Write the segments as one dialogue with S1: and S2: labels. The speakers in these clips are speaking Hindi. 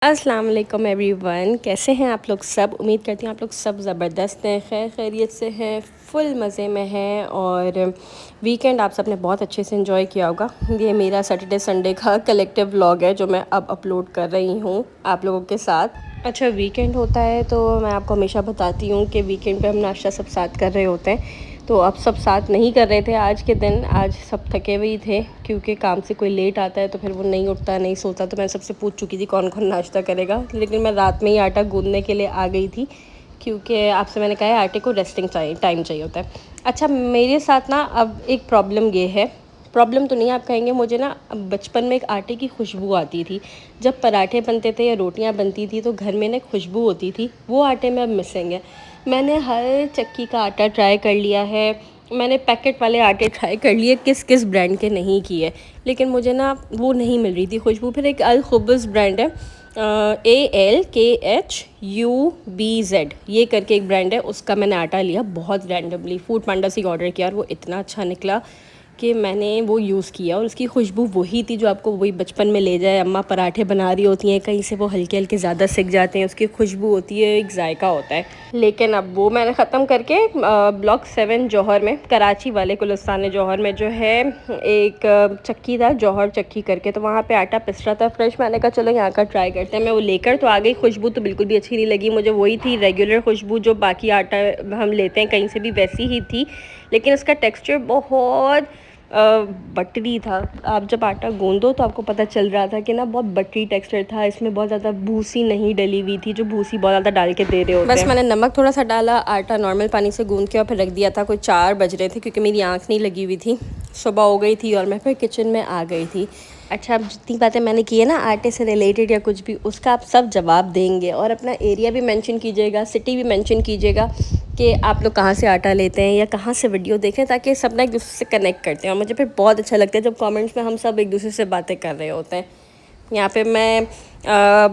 S1: अस्सलाम वालेकुम एवरीवन, कैसे हैं आप लोग सब। उम्मीद करती हूँ आप लोग सब ज़बरदस्त हैं, खैर खैरियत से हैं, फुल मज़े में हैं और वीकेंड आप सब ने बहुत अच्छे से एंजॉय किया होगा। ये मेरा सैटरडे संडे का कलेक्टिव व्लॉग है जो मैं अब अपलोड कर रही हूँ आप लोगों के साथ। अच्छा, वीकेंड होता है तो मैं आपको हमेशा बताती हूँ कि वीकेंड पे हम नाश्ता सब साथ कर रहे होते हैं। तो अब सब साथ नहीं कर रहे थे आज के दिन, आज सब थके हुए ही थे क्योंकि काम से कोई लेट आता है तो फिर वो नहीं उठता नहीं सोता। तो मैं सबसे पूछ चुकी थी कौन कौन नाश्ता करेगा, लेकिन मैं रात में ही आटा गूंदने के लिए आ गई थी क्योंकि आपसे मैंने कहा है आटे को रेस्टिंग टाइम चाहिए होता है। अच्छा, मेरे साथ ना अब एक प्रॉब्लम ये है, प्रॉब्लम तो नहीं आप कहेंगे, मुझे ना बचपन में एक आटे की खुशबू आती थी। जब पराठे बनते थे या रोटियां बनती थी तो घर में ना खुशबू होती थी, वो आटे में अब मिसिंग है। मैंने हर चक्की का आटा ट्राई कर लिया है, मैंने पैकेट वाले आटे ट्राई कर लिए, किस किस ब्रांड के नहीं किए, लेकिन मुझे ना वो नहीं मिल रही थी खुशबू। फिर एक अल खुब्ज़ ब्रांड है, ALKHUBZ ये करके एक ब्रांड है, उसका मैंने आटा लिया बहुत रैंडमली, फूड पांडा से ऑर्डर किया और वो इतना अच्छा निकला कि मैंने वो यूज़ किया और उसकी खुशबू वही थी जो आपको वही बचपन में ले जाए। अम्मा पराठे बना रही होती हैं, कहीं से वो हल्के हल्के ज़्यादा सिक जाते हैं, उसकी खुशबू होती है, एक जायका होता है। लेकिन अब वो मैंने ख़त्म करके ब्लॉक 7 जौहर में, कराची वाले गुलिस्तान जौहर में जो है एक चक्की था, जौहर चक्की करके, तो वहाँ पर आटा पिस रहा था फ्रेश। मैंने कहा चलो यहाँ का ट्राई करते हैं। मैं वो लेकर तो आ गई, खुशबू तो बिल्कुल भी अच्छी नहीं लगी मुझे, वही थी रेगुलर खुशबू जो बाकी आटा हम लेते हैं कहीं से भी, वैसी ही थी, लेकिन उसका टेक्सचर बहुत बटरी था। आप जब आटा गूंदो तो आपको पता चल रहा था कि ना बहुत बटरी टेक्सचर था, इसमें बहुत ज़्यादा भूसी नहीं डली हुई थी, जो भूसी बहुत ज़्यादा डाल के दे रहे होते हैं। बस मैंने नमक थोड़ा सा डाला, आटा नॉर्मल पानी से गूंद के और फिर रख दिया था। कोई 4 बज रहे थे क्योंकि मेरी आँख नहीं लगी हुई थी, सुबह हो गई थी और मैं फिर किचन में आ गई थी। अच्छा, अब जितनी बातें मैंने की है ना आटे से रिलेटेड या कुछ भी, उसका आप सब जवाब देंगे और अपना एरिया भी मेंशन कीजिएगा, सिटी भी मेंशन कीजिएगा कि आप लोग कहाँ से आटा लेते हैं या कहाँ से वीडियो देखें, ताकि सब ना एक दूसरे से कनेक्ट करते हैं। और मुझे फिर बहुत अच्छा लगता है जब कमेंट्स में हम सब एक दूसरे से बातें कर रहे होते हैं। यहाँ पे मैं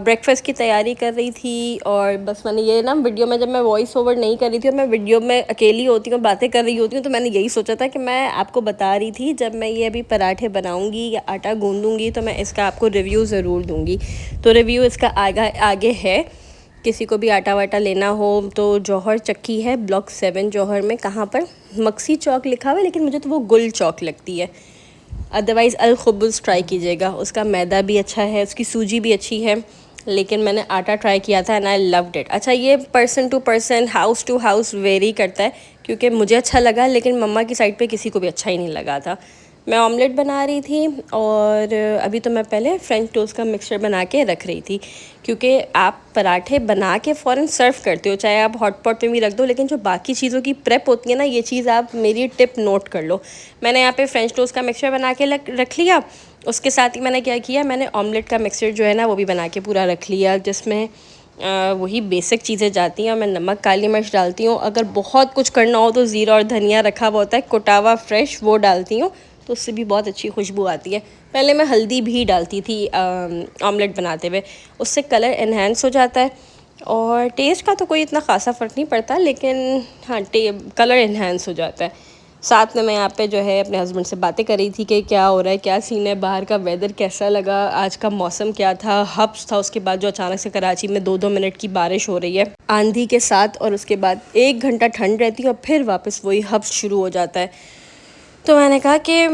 S1: ब्रेकफास्ट की तैयारी कर रही थी और बस मैंने ये ना वीडियो में, जब मैं वॉइस ओवर नहीं कर रही थी और मैं वीडियो में अकेली होती हूँ, बातें कर रही होती हूँ, तो मैंने यही सोचा था कि मैं आपको बता रही थी जब मैं ये अभी पराठे बनाऊँगी या आटा गूँधूँगी तो मैं इसका आपको रिव्यू ज़रूर दूँगी। तो रिव्यू इसका आगे है, किसी को भी आटा वाटा लेना हो तो जौहर चक्की है, ब्लॉक 7 जौहर में। कहाँ पर, मक्सी चौक लिखा हुआ है, लेकिन मुझे तो वो गुल चौक लगती है। अदरवाइज़ अल खुब्ज़ ट्राई कीजिएगा, उसका मैदा भी अच्छा है, उसकी सूजी भी अच्छी है, लेकिन मैंने आटा ट्राई किया था एंड आई लव्ड इट। अच्छा, ये person to person, house to house vary करता है, क्योंकि मुझे अच्छा लगा लेकिन मम्मा की साइड पे किसी को भी अच्छा ही नहीं लगा था। मैं ऑमलेट बना रही थी और अभी तो मैं पहले फ्रेंच टोस्ट का मिक्सचर बना के रख रही थी, क्योंकि आप पराठे बना के फ़ौरन सर्व करते हो, चाहे आप हॉट पॉट में भी रख दो, लेकिन जो बाकी चीज़ों की प्रेप होती है ना, ये चीज़ आप मेरी टिप नोट कर लो। मैंने यहाँ पे फ्रेंच टोस्ट का मिक्सचर बना के रख लिया, उसके साथ ही मैंने क्या किया, मैंने ऑमलेट का मिक्सचर जो है ना वो भी बना के पूरा रख लिया, जिसमें वही बेसिक चीज़ें जाती हैं। और मैं नमक काली मिर्च डालती हूँ, अगर बहुत कुछ करना हो तो ज़ीरा और धनिया रखा हुआ होता है कुटा हुआ फ्रेश, वो डालती हूँ, तो उससे भी बहुत अच्छी खुशबू आती है। पहले मैं हल्दी भी डालती थी ऑमलेट बनाते हुए, उससे कलर इन्हेंस हो जाता है और टेस्ट का तो कोई इतना ख़ासा फ़र्क नहीं पड़ता, लेकिन हाँ कलर इन्हेंस हो जाता है। साथ में मैं यहाँ पे जो है अपने हस्बैंड से बातें कर रही थी कि क्या हो रहा है, क्या सीन है, बाहर का वेदर कैसा लगा, आज का मौसम क्या था। हब्स था, उसके बाद जो अचानक से कराची में 2-2 मिनट की बारिश हो रही है आंधी के साथ, और उसके बाद 1 घंटा ठंड रहती है और फिर वापस वही हब्स शुरू हो जाता है। तो मैंने कहा कि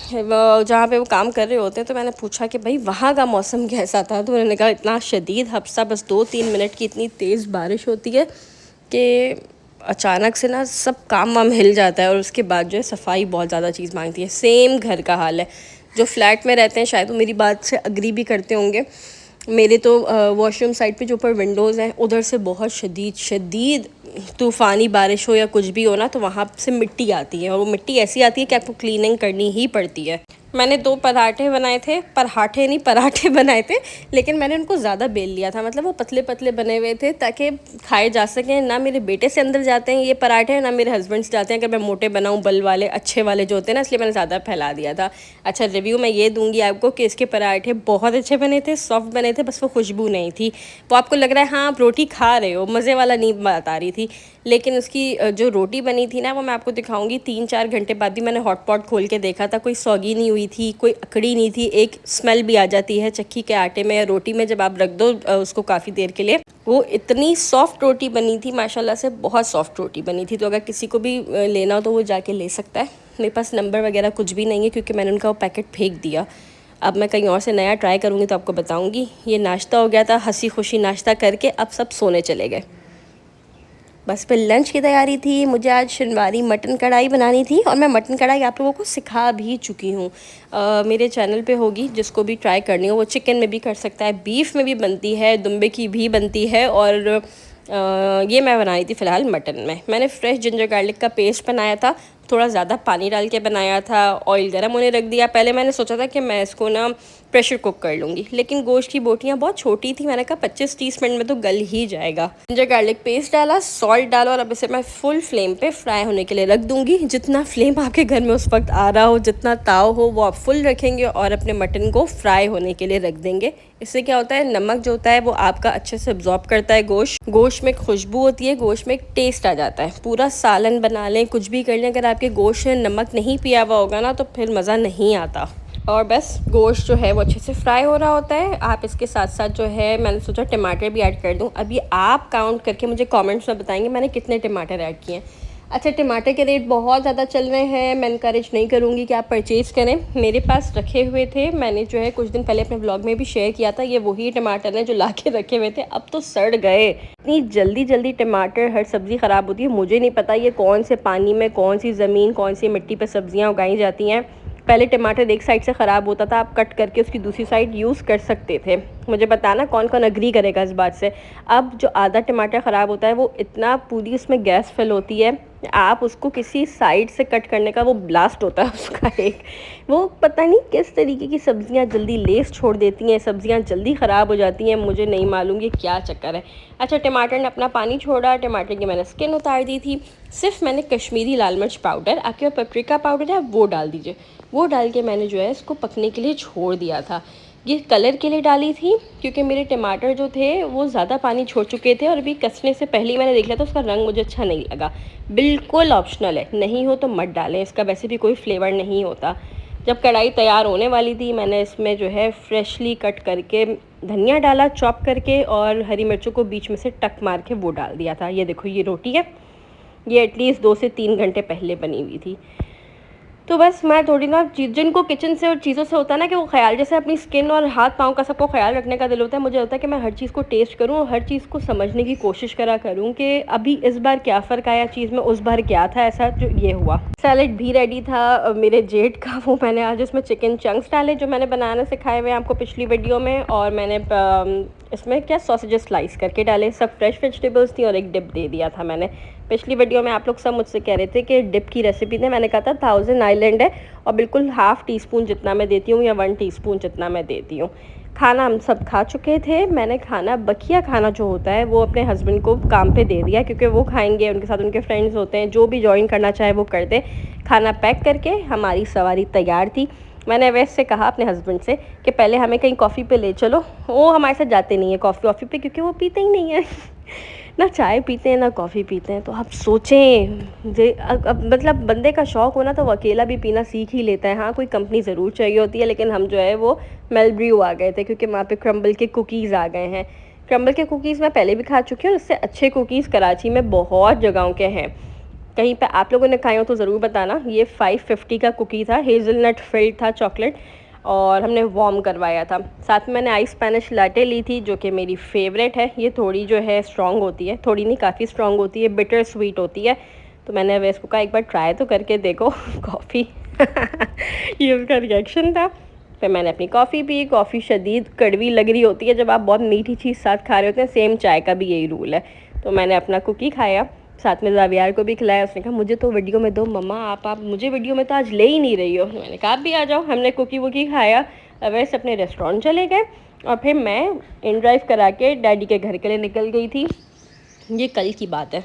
S1: जहाँ पे वो काम कर रहे होते हैं, तो मैंने पूछा कि भाई वहाँ का मौसम कैसा था, तो उन्होंने कहा इतना शदीद हफ्सा, बस 2-3 मिनट की इतनी तेज़ बारिश होती है कि अचानक से ना सब काम वाम हिल जाता है और उसके बाद जो है सफाई बहुत ज़्यादा चीज़ मांगती है। सेम घर का हाल है, जो फ्लैट में रहते हैं शायद वो मेरी बात से अग्री भी करते होंगे। मेरे तो वॉशरूम साइड पे जो ऊपर विंडोज़ हैं, उधर से बहुत शदीद तूफ़ानी बारिश हो या कुछ भी हो ना, तो वहाँ से मिट्टी आती है और वो मिट्टी ऐसी आती है कि आपको क्लीनिंग करनी ही पड़ती है। मैंने 2 पराठे बनाए थे, पराठे बनाए थे, लेकिन मैंने उनको ज़्यादा बेल लिया था, मतलब वो पतले पतले बने हुए थे ताकि खाए जा सकें। ना मेरे बेटे से अंदर जाते हैं ये पराठे, ना मेरे हस्बैंड से जाते हैं, अगर मैं मोटे बनाऊँ बल वाले अच्छे वाले जो होते हैं ना, इसलिए मैंने ज़्यादा फैला दिया था। अच्छा, रिव्यू मैं ये दूँगी आपको कि इसके पराठे बहुत अच्छे बने थे, सॉफ्ट बने थे, बस वो खुशबू नहीं थी। वो आपको लग रहा है हाँ आप रोटी खा रहे हो, मज़े वाला नहीं बात आ रही थी, लेकिन उसकी जो रोटी बनी थी ना, वो मैं आपको दिखाऊंगी। 3-4 घंटे बाद भी मैंने हॉट पॉट खोल के देखा था, कोई सौगी नहीं हुई हुई थी, कोई अकड़ी नहीं थी। एक स्मेल भी आ जाती है चक्की के आटे में या रोटी में जब आप रख दो उसको काफ़ी देर के लिए। वो इतनी सॉफ्ट रोटी बनी थी माशाल्लाह से, बहुत सॉफ्ट रोटी बनी थी। तो अगर किसी को भी लेना हो तो वो जाके ले सकता है। मेरे पास नंबर वगैरह कुछ भी नहीं है क्योंकि मैंने उनका वो पैकेट फेंक दिया। अब मैं कहीं और से नया ट्राई करूँगी तो आपको बताऊँगी। ये नाश्ता हो गया था, हंसी खुशी नाश्ता करके अब सब सोने चले गए। बस फिर लंच की तैयारी थी। मुझे आज शनिवारी मटन कढ़ाई बनानी थी और मैं मटन कढ़ाई आप लोगों को सिखा भी चुकी हूँ। मेरे चैनल पे होगी, जिसको भी ट्राई करनी हो वो चिकन में भी कर सकता है, बीफ में भी बनती है, दुम्बे की भी बनती है। और ये मैं बनाई थी फ़िलहाल मटन में। मैंने फ्रेश जिंजर गार्लिक का पेस्ट बनाया था, थोड़ा ज़्यादा पानी डाल के बनाया था। ऑयल गर्म होने रख दिया। पहले मैंने सोचा था कि मैं इसको ना प्रेशर कुक कर लूँगी, लेकिन गोश्त की बोटियाँ बहुत छोटी थी। मैंने कहा 25-30 मिनट में तो गल ही जाएगा। जिंजर गार्लिक पेस्ट डाला, सॉल्ट डाला और अब इसे मैं फुल फ्लेम पे फ्राई होने के लिए रख दूँगी। जितना फ्लेम आपके घर में उस वक्त आ रहा हो, जितना ताव हो, वो आप फुल रखेंगे और अपने मटन को फ्राई होने के लिए रख देंगे। इससे क्या होता है, नमक जो होता है वो आपका अच्छे से अब्जॉर्ब करता है। गोश्त में खुशबू होती है, गोश्त में एक टेस्ट आ जाता है। पूरा सालन बना लें, कुछ भी कर लें, अगर आपके गोश्त में नमक नहीं पिया हुआ होगा ना तो फिर मज़ा नहीं आता। और बस गोश्त जो है वो अच्छे से फ्राई हो रहा होता है। आप इसके साथ साथ जो है, मैंने सोचा टमाटर भी ऐड कर दूं। अब ये आप काउंट करके मुझे कमेंट्स में बताएंगे मैंने कितने टमाटर ऐड किए हैं। अच्छा, टमाटर के रेट बहुत ज़्यादा चल रहे हैं, मैं इनकरेज नहीं करूँगी कि आप परचेज़ करें। मेरे पास रखे हुए थे, मैंने जो है कुछ दिन पहले अपने व्लॉग में भी शेयर किया था। ये वही टमाटर हैं जो ला के रखे हुए थे, अब तो सड़ गए। इतनी जल्दी टमाटर, हर सब्ज़ी ख़राब होती है। मुझे नहीं पता ये कौन से पानी में, कौन सी ज़मीन, कौन सी मिट्टी पर सब्ज़ियाँ उगाई जाती हैं। पहले टमाटर एक साइड से ख़राब होता था, आप कट करके उसकी दूसरी साइड यूज़ कर सकते थे। मुझे बताना कौन कौन अग्री करेगा इस बात से। अब जो आधा टमाटर ख़राब होता है वो इतना पूरी उसमें गैस फिल होती है, आप उसको किसी साइड से कट करने का वो ब्लास्ट होता है उसका एक। वो पता नहीं किस तरीके की सब्ज़ियाँ जल्दी लेस छोड़ देती हैं, सब्ज़ियाँ जल्दी ख़राब हो जाती हैं, मुझे नहीं मालूम ये क्या चक्कर है। अच्छा, टमाटर ने अपना पानी छोड़ा, टमाटर की मैंने स्किन उतार दी थी। सिर्फ मैंने कश्मीरी लाल मिर्च पाउडर, आपके पास पेपरिका पाउडर है वो डाल दीजिए, वो डाल के मैंने जो है इसको पकने के लिए छोड़ दिया था। ये कलर के लिए डाली थी क्योंकि मेरे टमाटर जो थे वो ज़्यादा पानी छोड़ चुके थे और अभी कसने से पहले ही मैंने देख लिया था उसका रंग मुझे अच्छा नहीं लगा। बिल्कुल ऑप्शनल है, नहीं हो तो मत डालें, इसका वैसे भी कोई फ्लेवर नहीं होता। जब कढ़ाई तैयार होने वाली थी मैंने इसमें जो है फ्रेशली कट करके धनिया डाला चॉप करके और हरी मिर्चों को बीच में से टक मार के वो डाल दिया था। ये देखो ये रोटी है, ये एटलीस्ट 2 से 3 घंटे पहले बनी हुई थी। तो बस मैं थोड़ी ना जिनको किचन से और चीज़ों से होता है ना कि वो ख्याल, जैसे अपनी स्किन और हाथ पाँव का सबको ख्याल रखने का दिल होता है, मुझे होता है कि मैं हर चीज़ को टेस्ट करूँ और हर चीज़ को समझने की कोशिश करा करूँ कि अभी इस बार क्या फ़र्क आया चीज़ में, उस बार क्या था ऐसा जो ये हुआ। सैलेड भी रेडी था मेरे जेठ का, वो मैंने आज उसमें चिकन चंक्स डाले जो मैंने बनाना सिखाए हुए हैं आपको पिछली वीडियो में, और मैंने इसमें क्या सॉसेजेस स्लाइस करके डाले। सब फ्रेश वेजिटेबल्स थी और एक डिप दे दिया था मैंने। पिछली वीडियो में आप लोग सब मुझसे कह रहे थे कि डिप की रेसिपी दें, मैंने कहा था 1000 आइलैंड है और बिल्कुल हाफ़ टी स्पून जितना मैं देती हूँ या 1 टीस्पून जितना मैं देती हूँ। खाना हम सब खा चुके थे। मैंने खाना, बकिया खाना जो होता है वो अपने हस्बैंड को काम पे दे दिया क्योंकि वो खाएंगे, उनके साथ उनके फ्रेंड्स होते हैं, जो भी ज्वाइन करना चाहे वो कर दे। खाना पैक करके हमारी सवारी तैयार थी। मैंने वैसे कहा अपने हस्बैंड से कि पहले हमें कहीं कॉफ़ी पे ले चलो। वो हमारे साथ जाते नहीं है कॉफ़ी पे क्योंकि वो पीते ही नहीं है ना चाय पीते हैं ना कॉफ़ी पीते हैं। तो आप सोचें जे अब मतलब बंदे का शौक़ हो ना तो वो अकेला भी पीना सीख ही लेता है। हाँ, कोई कंपनी ज़रूर चाहिए होती है, लेकिन हम जो है वो मेलब्रू आ गए थे क्योंकि वहाँ पे क्रम्बल के कुकीज़ आ गए हैं। क्रम्बल के कुकीज़ मैं पहले भी खा चुकी हूँ, इससे अच्छे कुकीज़ कराची में बहुत जगहों के हैं। कहीं पे आप लोगों ने खाए हो तो ज़रूर बताना। ये 550 का कुकी था, हेज़लनट फिल्ड था चॉकलेट, और हमने वार्म करवाया था। साथ में मैंने आइस स्पेनिश लाटे ली थी जो कि मेरी फेवरेट है। ये थोड़ी जो है स्ट्रॉन्ग होती है, थोड़ी नहीं काफ़ी स्ट्रॉन्ग होती है, बिटर स्वीट होती है। तो मैंने वैसे इसको कहा एक बार ट्राई तो करके देखो कॉफ़ी ये उसका रिएक्शन था। फिर मैंने अपनी कॉफ़ी पी। कॉफ़ी शदीद कड़वी लग रही होती है जब आप बहुत मीठी चीज़ साथ खा रहे होते हैं, सेम चाय का भी यही रूल है। तो मैंने अपना कुकी खाया, साथ में ज़ावियार को भी खिलाया। उसने कहा मुझे तो वीडियो में दो मम्मा, आप मुझे वीडियो में तो आज ले ही नहीं रही हो। मैंने कहा आप भी आ जाओ। हमने कुकी वुकी खाया, वैसे अपने रेस्टोरेंट चले गए और फिर मैं इन ड्राइव करा के डैडी के घर के लिए निकल गई थी। ये कल की बात है,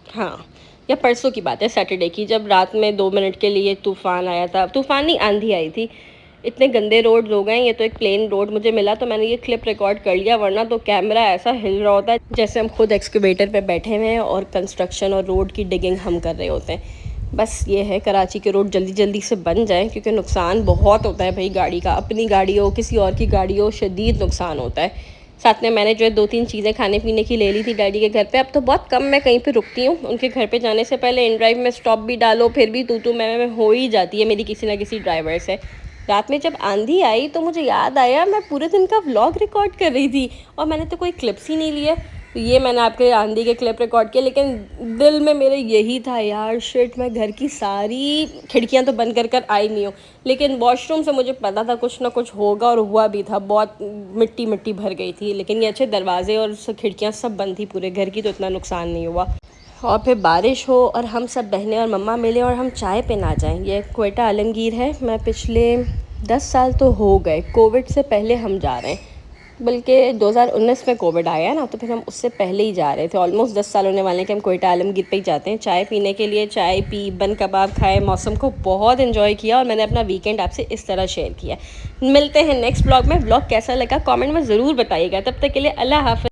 S1: हाँ, या परसों की बात है, सैटरडे की, जब रात में 2 मिनट के लिए तूफ़ान आया था। तूफ़ान नहीं, आंधी आई थी। इतने गंदे रोड हो गए। ये तो एक प्लेन रोड मुझे मिला तो मैंने ये क्लिप रिकॉर्ड कर लिया, वरना तो कैमरा ऐसा हिल रहा होता है जैसे हम खुद एक्सकेवेटर पे बैठे हुए हैं और कंस्ट्रक्शन और रोड की डिगिंग हम कर रहे होते हैं। बस ये है कराची के रोड जल्दी जल्दी से बन जाए, क्योंकि नुकसान बहुत होता है भाई गाड़ी का, अपनी गाड़ी हो किसी और की गाड़ी हो, शदीद नुकसान होता है। साथ में मैंने जो है 2-3 चीज़ें खाने पीने की ले ली थी डैडी के घर पे। अब तो बहुत कम मैं कहीं पे रुकती हूँ, उनके घर पे जाने से पहले इन ड्राइव में स्टॉप भी डालो फिर भी तू मैं हो ही जाती है मेरी किसी ना किसी ड्राइवर से। रात में जब आंधी आई तो मुझे याद आया मैं पूरे दिन का व्लॉग रिकॉर्ड कर रही थी और मैंने तो कोई क्लिप्स ही नहीं लिए। तो ये मैंने आपके आंधी के क्लिप रिकॉर्ड किया, लेकिन दिल में मेरे यही था यार शिट, मैं घर की सारी खिड़कियां तो बंद कर कर आई नहीं हूँ, लेकिन वॉशरूम से मुझे पता था कुछ ना कुछ होगा और हुआ भी था। बहुत मिट्टी मिट्टी भर गई थी, लेकिन ये अच्छे दरवाजे और खिड़कियाँ सब बंद थी पूरे घर की, तो इतना नुकसान नहीं हुआ। और फिर बारिश हो और हम सब बहनें और मम्मा मिले और हम चाय पे ना जाएं। ये क्वेटा आलमगीर है, मैं पिछले 10 साल तो हो गए, कोविड से पहले हम जा रहे हैं, बल्कि 2019 में कोविड आया ना, तो फिर हम उससे पहले ही जा रहे थे। ऑलमोस्ट 10 साल होने वाले हैं कि हम क्वेटा आलमगीर पे ही जाते हैं चाय पीने के लिए। चाय पी, बन कबाब खाए, मौसम को बहुत एंजॉय किया और मैंने अपना वीकेंड आपसे इस तरह शेयर किया। मिलते हैं नेक्स्ट ब्लॉग में। ब्लॉग कैसा लगा कमेंट में ज़रूर बताइएगा। तब तक के लिए अल्लाह हाफ़िज़।